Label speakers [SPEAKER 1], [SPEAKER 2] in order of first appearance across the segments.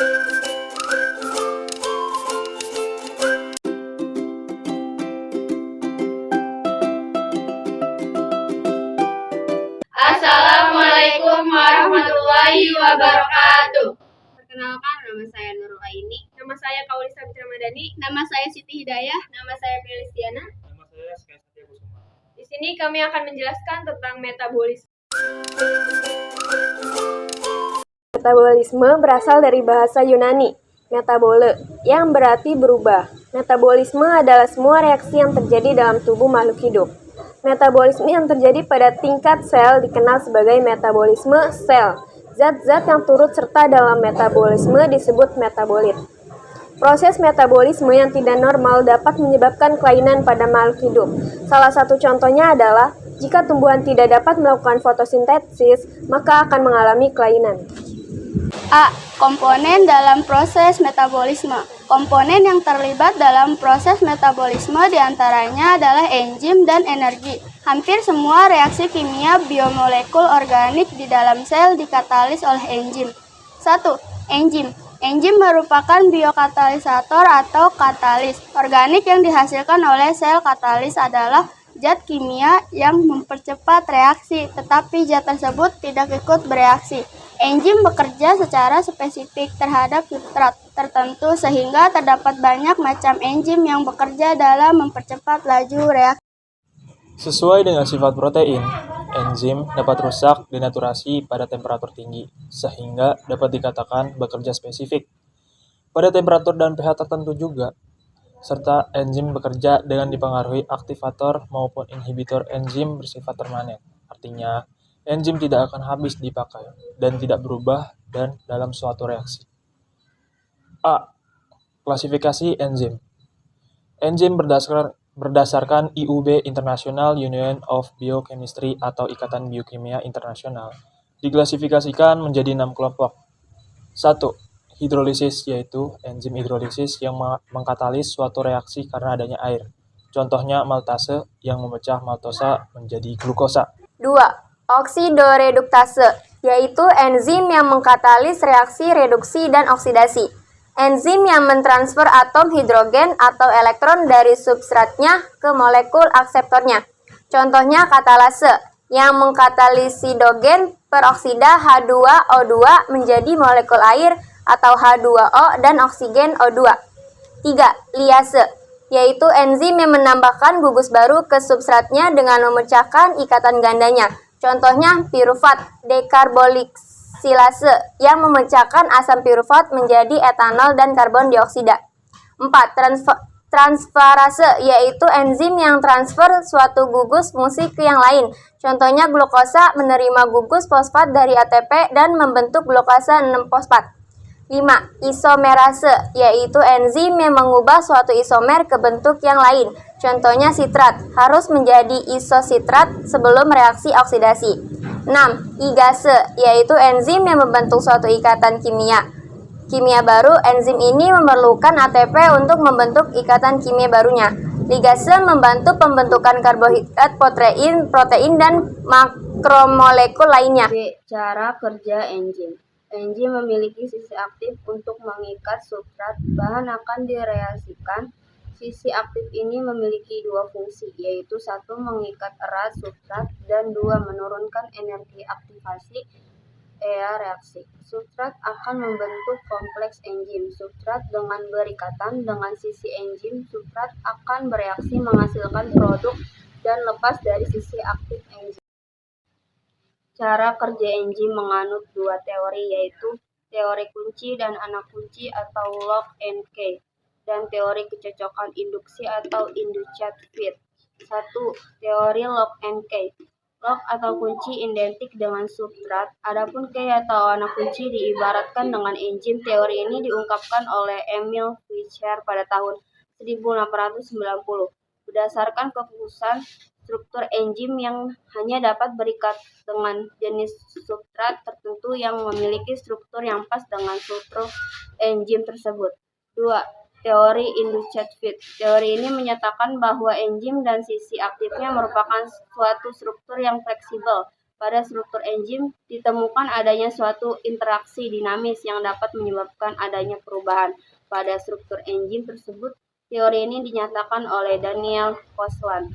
[SPEAKER 1] Assalamualaikum warahmatullahi wabarakatuh.
[SPEAKER 2] Perkenalkan, nama saya Nurul Aini.
[SPEAKER 3] Nama saya Kaulisa Fitri Ramadhani.
[SPEAKER 2] Nama saya Siti Hidayah.
[SPEAKER 3] Nama saya Felistiana.
[SPEAKER 4] Nama saya Sekar Satya Kusuma.
[SPEAKER 3] Di sini kami akan menjelaskan tentang metabolisme. Metabolisme berasal dari bahasa Yunani, metabole, yang berarti berubah. Metabolisme adalah semua reaksi yang terjadi dalam tubuh makhluk hidup. Metabolisme yang terjadi pada tingkat sel dikenal sebagai metabolisme sel. Zat-zat yang turut serta dalam metabolisme disebut metabolit. Proses metabolisme yang tidak normal dapat menyebabkan kelainan pada makhluk hidup. Salah satu contohnya adalah jika tumbuhan tidak dapat melakukan fotosintesis, maka akan mengalami kelainan.
[SPEAKER 1] A. Komponen dalam proses metabolisme. Komponen yang terlibat dalam proses metabolisme diantaranya adalah enzim dan energi. Hampir semua reaksi kimia biomolekul organik di dalam sel dikatalis oleh enzim. 1. Enzim. Enzim merupakan biokatalisator atau katalis. Organik yang dihasilkan oleh sel katalis adalah zat kimia yang mempercepat reaksi, tetapi zat tersebut tidak ikut bereaksi. Enzim bekerja secara spesifik terhadap substrat tertentu sehingga terdapat banyak macam enzim yang bekerja dalam mempercepat laju reaksi.
[SPEAKER 4] Sesuai dengan sifat protein, enzim dapat rusak denaturasi pada temperatur tinggi, sehingga dapat dikatakan bekerja spesifik. Pada temperatur dan pH tertentu juga, serta enzim bekerja dengan dipengaruhi aktivator maupun inhibitor enzim bersifat permanen. Artinya, enzim tidak akan habis dipakai dan tidak berubah dan dalam suatu reaksi. A. Klasifikasi enzim. Enzim berdasarkan IUB International Union of Biochemistry atau Ikatan Biokimia Internasional diklasifikasikan menjadi 6 kelompok. 1. Hidrolisis, yaitu enzim hidrolisis yang mengkatalis suatu reaksi karena adanya air. Contohnya maltase yang memecah maltosa menjadi glukosa.
[SPEAKER 3] 2. Oksidoreduktase, yaitu enzim yang mengkatalis reaksi reduksi dan oksidasi. Enzim yang mentransfer atom hidrogen atau elektron dari substratnya ke molekul akseptornya. Contohnya katalase, yang mengkatalisidrogen peroksida H2O2 menjadi molekul air atau H2O dan oksigen O2. 3. Liase, yaitu enzim yang menambahkan gugus baru ke substratnya dengan memecahkan ikatan gandanya. Contohnya pirufat dekarboksilase yang memecahkan asam pirufat menjadi etanol dan karbon dioksida. 4. Transferase, yaitu enzim yang transfer suatu gugus fungsi ke yang lain. Contohnya glukosa menerima gugus fosfat dari ATP dan membentuk glukosa 6-fosfat. 5. Isomerase, yaitu enzim yang mengubah suatu isomer ke bentuk yang lain. Contohnya sitrat, harus menjadi isositrat sebelum reaksi oksidasi. 6. Igase, yaitu enzim yang membentuk suatu ikatan kimia baru. Enzim ini memerlukan ATP untuk membentuk ikatan kimia barunya. Ligase membantu pembentukan karbohidrat, protein dan makromolekul lainnya.
[SPEAKER 2] B. Cara kerja enzim. Enzim memiliki sisi aktif untuk mengikat substrat, bahan akan direaksikan. Sisi aktif ini memiliki dua fungsi, yaitu 1. Mengikat erat substrat dan 2. Menurunkan energi aktivasi reaksi. Substrat akan membentuk kompleks enzim. Substrat dengan berikatan dengan sisi enzim, substrat akan bereaksi menghasilkan produk dan lepas dari sisi aktif enzim. Cara kerja enzim menganut dua teori, yaitu teori kunci dan anak kunci atau lock and key, dan teori kecocokan induksi atau induced fit. 1. Teori lock and key. Lock atau kunci identik dengan substrat, adapun key atau anak kunci diibaratkan dengan enzim. Teori ini diungkapkan oleh Emil Fischer pada tahun 1890. Berdasarkan kekhususan struktur enzim yang hanya dapat berikat dengan jenis substrat tertentu yang memiliki struktur yang pas dengan struktur enzim tersebut. 2. Teori induced fit. Teori ini menyatakan bahwa enzim dan sisi aktifnya merupakan suatu struktur yang fleksibel. Pada struktur enzim ditemukan adanya suatu interaksi dinamis yang dapat menyebabkan adanya perubahan pada struktur enzim tersebut. Teori ini dinyatakan oleh Daniel Koslan.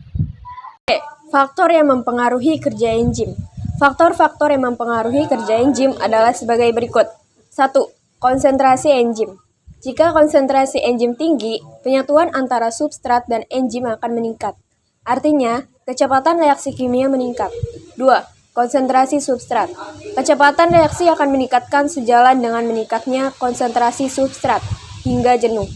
[SPEAKER 3] Faktor yang mempengaruhi kerja enzim. Faktor-faktor yang mempengaruhi kerja enzim adalah sebagai berikut. 1. Konsentrasi enzim. Jika konsentrasi enzim tinggi, penyatuan antara substrat dan enzim akan meningkat. Artinya, kecepatan reaksi kimia meningkat. 2. Konsentrasi substrat. Kecepatan reaksi akan meningkatkan sejalan dengan meningkatnya konsentrasi substrat hingga jenuh.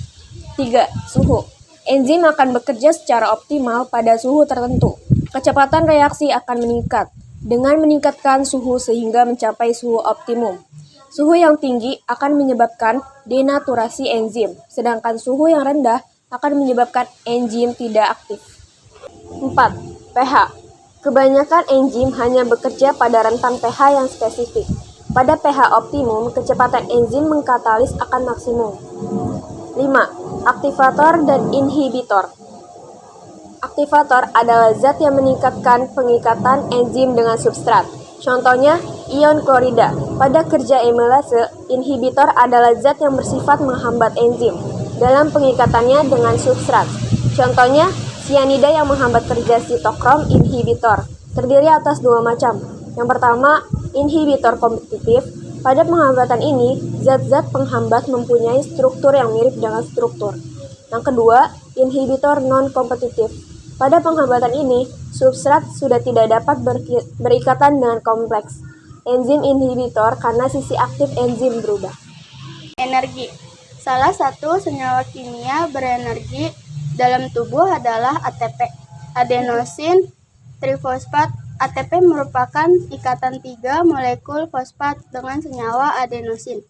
[SPEAKER 3] 3. Suhu. Enzim akan bekerja secara optimal pada suhu tertentu. Kecepatan reaksi akan meningkat dengan meningkatkan suhu sehingga mencapai suhu optimum. Suhu yang tinggi akan menyebabkan denaturasi enzim, sedangkan suhu yang rendah akan menyebabkan enzim tidak aktif. 4. pH. Kebanyakan enzim hanya bekerja pada rentan pH yang spesifik. Pada pH optimum, kecepatan enzim mengkatalis akan maksimum. 5. Aktivator dan inhibitor. Aktivator adalah zat yang meningkatkan pengikatan enzim dengan substrat. Contohnya, ion klorida. Pada kerja amilase, inhibitor adalah zat yang bersifat menghambat enzim dalam pengikatannya dengan substrat. Contohnya, sianida yang menghambat kerja sitokrom inhibitor. Terdiri atas dua macam. Yang pertama, inhibitor kompetitif. Pada penghambatan ini, zat-zat penghambat mempunyai struktur yang mirip dengan struktur. Yang kedua, inhibitor non-kompetitif. Pada penghambatan ini, substrat sudah tidak dapat berikatan dengan kompleks enzim inhibitor karena sisi aktif enzim berubah.
[SPEAKER 1] Energi. Salah satu senyawa kimia berenergi dalam tubuh adalah ATP, adenosin trifosfat. ATP merupakan ikatan 3 molekul fosfat dengan senyawa adenosin.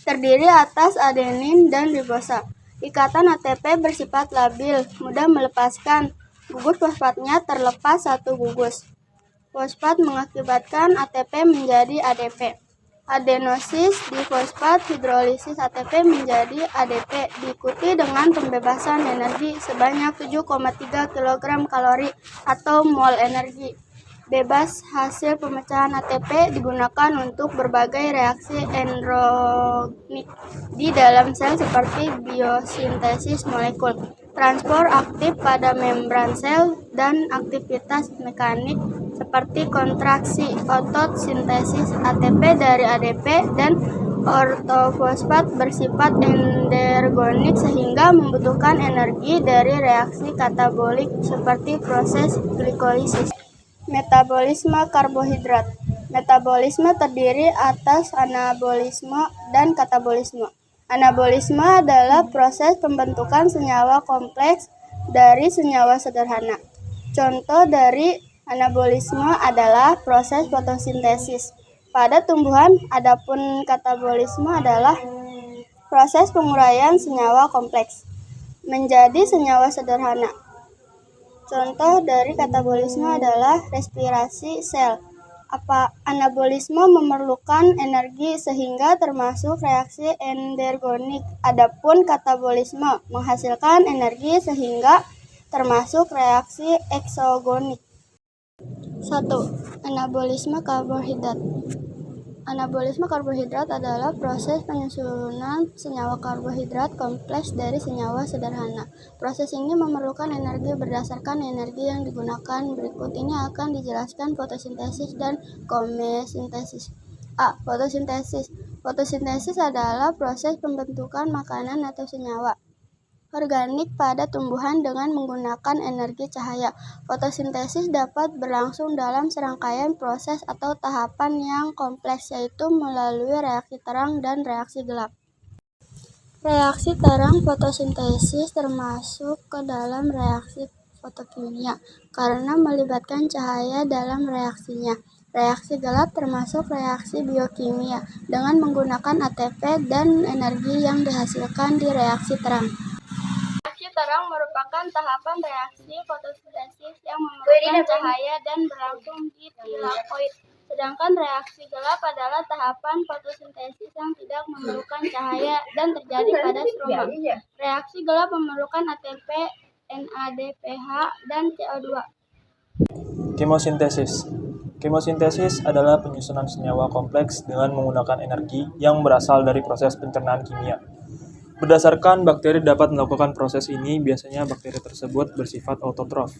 [SPEAKER 1] Terdiri atas adenin dan ribosa. Ikatan ATP bersifat labil, mudah melepaskan. Gugus fosfatnya terlepas satu gugus. Fosfat mengakibatkan ATP menjadi ADP. Adenosis difosfat hidrolisis ATP menjadi ADP diikuti dengan pembebasan energi sebanyak 7,3 kg kalori atau mol energi bebas hasil pemecahan ATP digunakan untuk berbagai reaksi endognik di dalam sel seperti biosintesis molekul, transport aktif pada membran sel, dan aktivitas mekanik seperti kontraksi otot, sintesis ATP dari ADP, dan ortofosfat bersifat endergonik sehingga membutuhkan energi dari reaksi katabolik seperti proses glikolisis. Metabolisme karbohidrat. Metabolisme terdiri atas anabolisme dan katabolisme. Anabolisme adalah proses pembentukan senyawa kompleks dari senyawa sederhana. Contoh dari anabolisme adalah proses fotosintesis pada tumbuhan, adapun katabolisme adalah proses penguraian senyawa kompleks menjadi senyawa sederhana. Contoh dari katabolisme adalah respirasi sel. Anabolisme memerlukan energi sehingga termasuk reaksi endergonik. Adapun katabolisme menghasilkan energi sehingga termasuk reaksi eksogonik. 1. Anabolisme karbohidrat. Anabolisme karbohidrat adalah proses penyusunan senyawa karbohidrat kompleks dari senyawa sederhana. Proses ini memerlukan energi berdasarkan energi yang digunakan. Berikut ini akan dijelaskan fotosintesis dan komesintesis. A. Fotosintesis. Fotosintesis adalah proses pembentukan makanan atau senyawa organik pada tumbuhan dengan menggunakan energi cahaya. Fotosintesis dapat berlangsung dalam serangkaian proses atau tahapan yang kompleks, yaitu melalui reaksi terang dan reaksi gelap. Reaksi terang fotosintesis termasuk ke dalam reaksi fotokimia karena melibatkan cahaya dalam reaksinya. Reaksi gelap termasuk reaksi biokimia dengan menggunakan ATP dan energi yang dihasilkan di reaksi terang. Reaksi terang merupakan tahapan reaksi fotosintesis yang memerlukan cahaya dan berlangsung di tilakoid. Sedangkan reaksi gelap adalah tahapan fotosintesis yang tidak memerlukan cahaya dan terjadi pada stroma. Reaksi gelap memerlukan ATP, NADPH, dan CO2.
[SPEAKER 4] Kemosintesis. Kemosintesis adalah penyusunan senyawa kompleks dengan menggunakan energi yang berasal dari proses pencernaan kimia. Berdasarkan bakteri dapat melakukan proses ini, biasanya bakteri tersebut bersifat autotrof,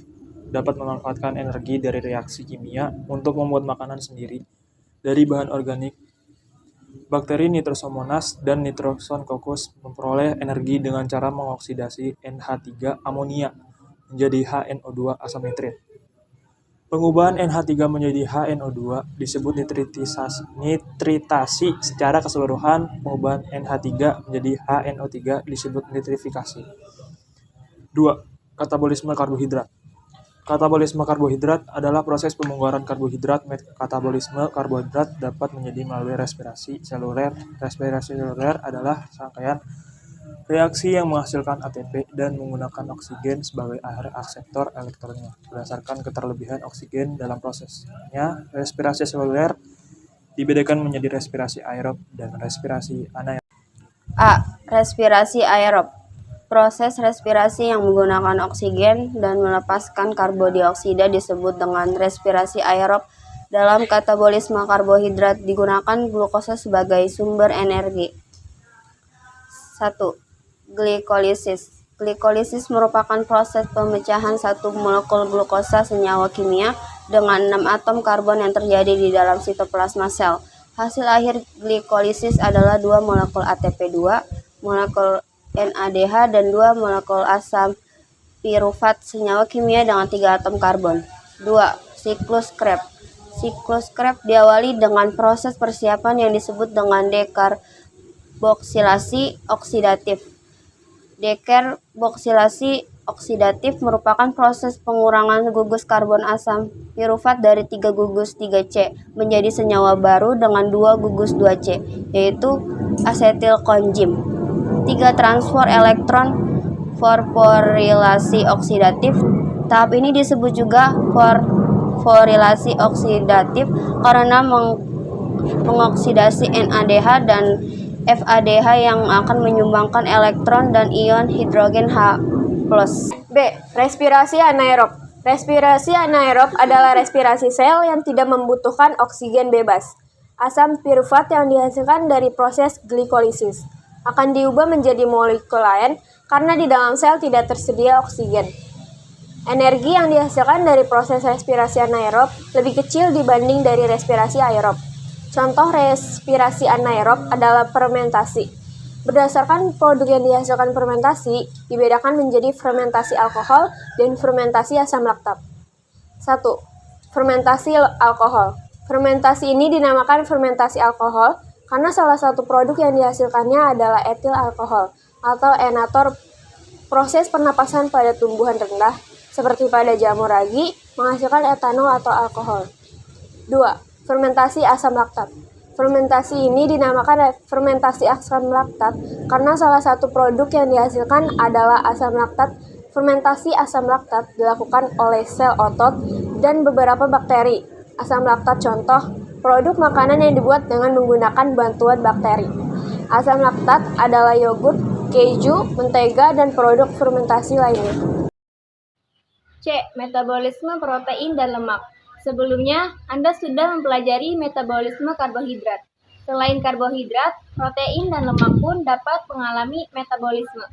[SPEAKER 4] dapat memanfaatkan energi dari reaksi kimia untuk membuat makanan sendiri dari bahan organik. Bakteri Nitrosomonas dan Nitrosococcus memperoleh energi dengan cara mengoksidasi NH3 amonia menjadi HNO2 asam nitrit. Pengubahan NH3 menjadi HNO2 disebut nitritasi. Secara keseluruhan, pengubahan NH3 menjadi HNO3 disebut nitrifikasi. 2. Katabolisme karbohidrat. Katabolisme karbohidrat adalah proses pembongkaran karbohidrat. Katabolisme karbohidrat dapat menjadi melalui respirasi seluler. Respirasi seluler adalah rangkaian reaksi yang menghasilkan ATP dan menggunakan oksigen sebagai akseptor elektronnya. Berdasarkan keterlebihan oksigen dalam prosesnya, respirasi seluler dibedakan menjadi respirasi aerob dan respirasi anaerob.
[SPEAKER 2] A. Respirasi aerob. Proses respirasi yang menggunakan oksigen dan melepaskan karbodioksida disebut dengan respirasi aerob. Dalam katabolisme karbohidrat digunakan glukosa sebagai sumber energi. 1. Glikolisis. Glikolisis merupakan proses pemecahan satu molekul glukosa senyawa kimia dengan 6 atom karbon yang terjadi di dalam sitoplasma sel. Hasil akhir glikolisis adalah 2 molekul ATP2, molekul NADH, dan 2 molekul asam pirufat senyawa kimia dengan 3 atom karbon. 2. Siklus Krebs. Siklus Krebs diawali dengan proses persiapan yang disebut dengan dekarboksilasi oksidatif. Dekarboksilasi oksidatif merupakan proses pengurangan gugus karbon asam pirufat dari 3 gugus 3C menjadi senyawa baru dengan 2 gugus 2C, yaitu asetilkonjim. 3. Transfer elektron fosforilasi oksidatif. Tahap ini disebut juga fosforilasi oksidatif karena mengoksidasi NADH dan FADH yang akan menyumbangkan elektron dan ion hidrogen H+.
[SPEAKER 3] B. Respirasi anaerob. Respirasi anaerob adalah respirasi sel yang tidak membutuhkan oksigen bebas. Asam pirufat yang dihasilkan dari proses glikolisis akan diubah menjadi molekul lain karena di dalam sel tidak tersedia oksigen. Energi yang dihasilkan dari proses respirasi anaerob lebih kecil dibanding dari respirasi aerob. Contoh respirasi anaerob adalah fermentasi. Berdasarkan produk yang dihasilkan fermentasi, dibedakan menjadi fermentasi alkohol dan fermentasi asam laktat. 1. Fermentasi alkohol. Fermentasi ini dinamakan fermentasi alkohol karena salah satu produk yang dihasilkannya adalah etil alkohol atau enator. Proses pernapasan pada tumbuhan rendah, seperti pada jamur ragi, menghasilkan etanol atau alkohol. 2. Fermentasi asam laktat. Fermentasi ini dinamakan fermentasi asam laktat karena salah satu produk yang dihasilkan adalah asam laktat. Fermentasi asam laktat dilakukan oleh sel otot dan beberapa bakteri. Asam laktat contoh produk makanan yang dibuat dengan menggunakan bantuan bakteri. Asam laktat adalah yogurt, keju, mentega, dan produk fermentasi lainnya.
[SPEAKER 5] C. Metabolisme protein dan lemak. Sebelumnya, Anda sudah mempelajari metabolisme karbohidrat. Selain karbohidrat, protein dan lemak pun dapat mengalami metabolisme.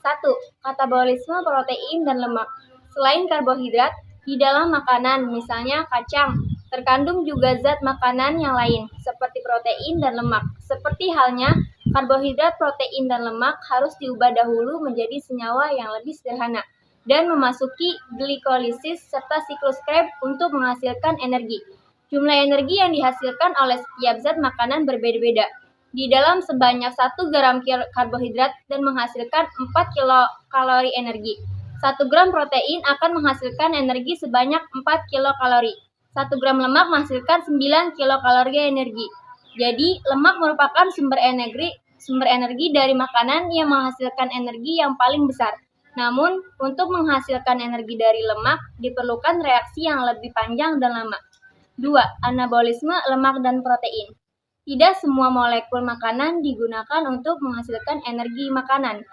[SPEAKER 5] 1. Katabolisme protein dan lemak. Selain karbohidrat, di dalam makanan, misalnya kacang, terkandung juga zat makanan yang lain, seperti protein dan lemak. Seperti halnya, karbohidrat, protein, dan lemak harus diubah dahulu menjadi senyawa yang lebih sederhana dan memasuki glikolisis serta siklus Krebs untuk menghasilkan energi. Jumlah energi yang dihasilkan oleh setiap zat makanan berbeda-beda. Di dalam sebanyak 1 gram karbohidrat dan menghasilkan 4 kilokalori energi. 1 gram protein akan menghasilkan energi sebanyak 4 kilokalori. 1 gram lemak menghasilkan 9 kilokalori energi. Jadi, lemak merupakan sumber energi dari makanan yang menghasilkan energi yang paling besar. Namun, untuk menghasilkan energi dari lemak, diperlukan reaksi yang lebih panjang dan lama. 2. Anabolisme lemak dan protein. Tidak semua molekul makanan digunakan untuk menghasilkan energi makanan.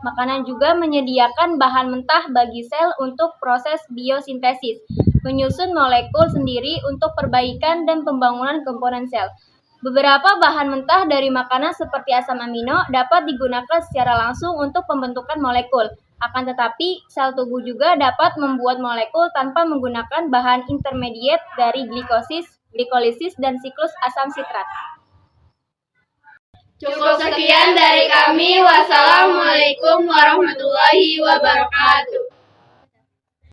[SPEAKER 5] Makanan juga menyediakan bahan mentah bagi sel untuk proses biosintesis, menyusun molekul sendiri untuk perbaikan dan pembangunan komponen sel. Beberapa bahan mentah dari makanan seperti asam amino dapat digunakan secara langsung untuk pembentukan molekul. Akan tetapi, sel tubuh juga dapat membuat molekul tanpa menggunakan bahan intermediate dari glikolisis, dan siklus asam sitrat.
[SPEAKER 1] Cukup sekian dari kami. Wassalamualaikum warahmatullahi wabarakatuh.